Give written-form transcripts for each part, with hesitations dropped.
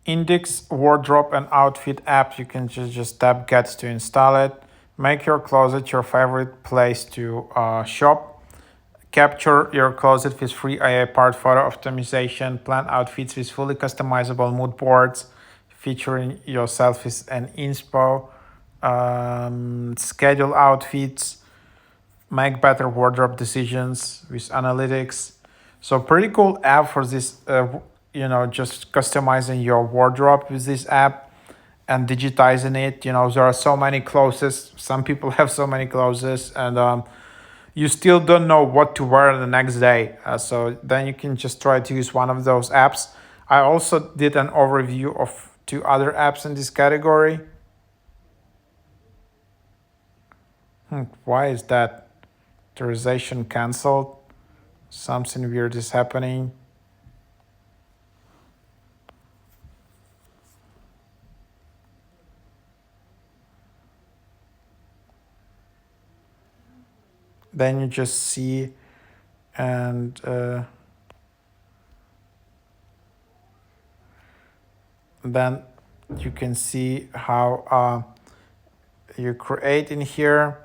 INDYX wardrobe and outfit app. You can just tap get to install it. Make your closet your favorite place to shop. Capture your closet with free AI-powered photo optimization. Plan outfits with fully customizable mood boards featuring your selfies and inspo. Schedule outfits. Make better wardrobe decisions with analytics. So pretty cool app for this. Just customizing your wardrobe with this app and digitizing it. There are so many clothes. Some people have so many clothes, and you still don't know what to wear the next day. So then you can just try to use one of those apps. I also did an overview of two other apps in this category. Why is that authorization canceled? Something weird is happening. Then you just see, and then you can see how you create in here.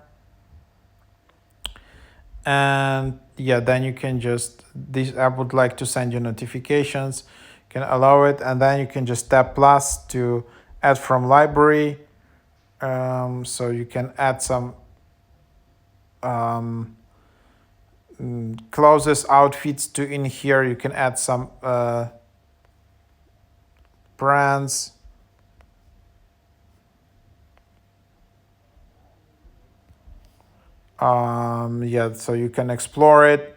And yeah, then you can just, this app would like to send you notifications, you can allow it, and then you can just tap plus to add from library. So you can add some clothes, outfits to in here. You can add some brands. Yeah, so you can explore it.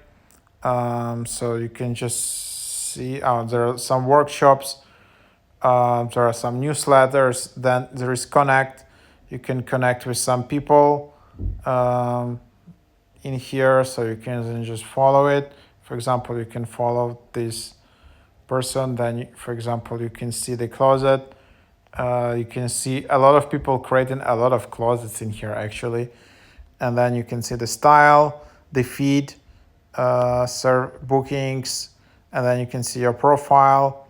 So you can just see there are some workshops. There are some newsletters. Then there is connect. You can connect with some people in here, so you can then just follow it. For example, you can follow this person. Then, for example, you can see the closet. You can see a lot of people creating a lot of closets in here actually. And then you can see the style, the feed, serve bookings, and then you can see your profile.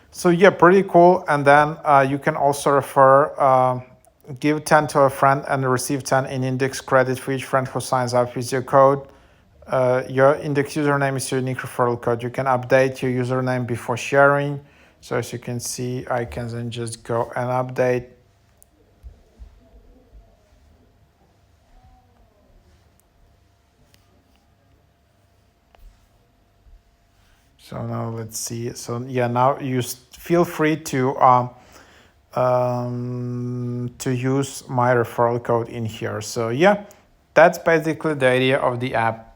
So yeah, pretty cool. And then you can also refer, give 10 to a friend and receive 10 in INDYX credit for each friend who signs up with your code. Your INDYX username is your unique referral code. You can update your username before sharing. So as you can see, I can then just go and update. So now let's see. So yeah, now you feel free to use my referral code in here. So yeah, that's basically the idea of the app.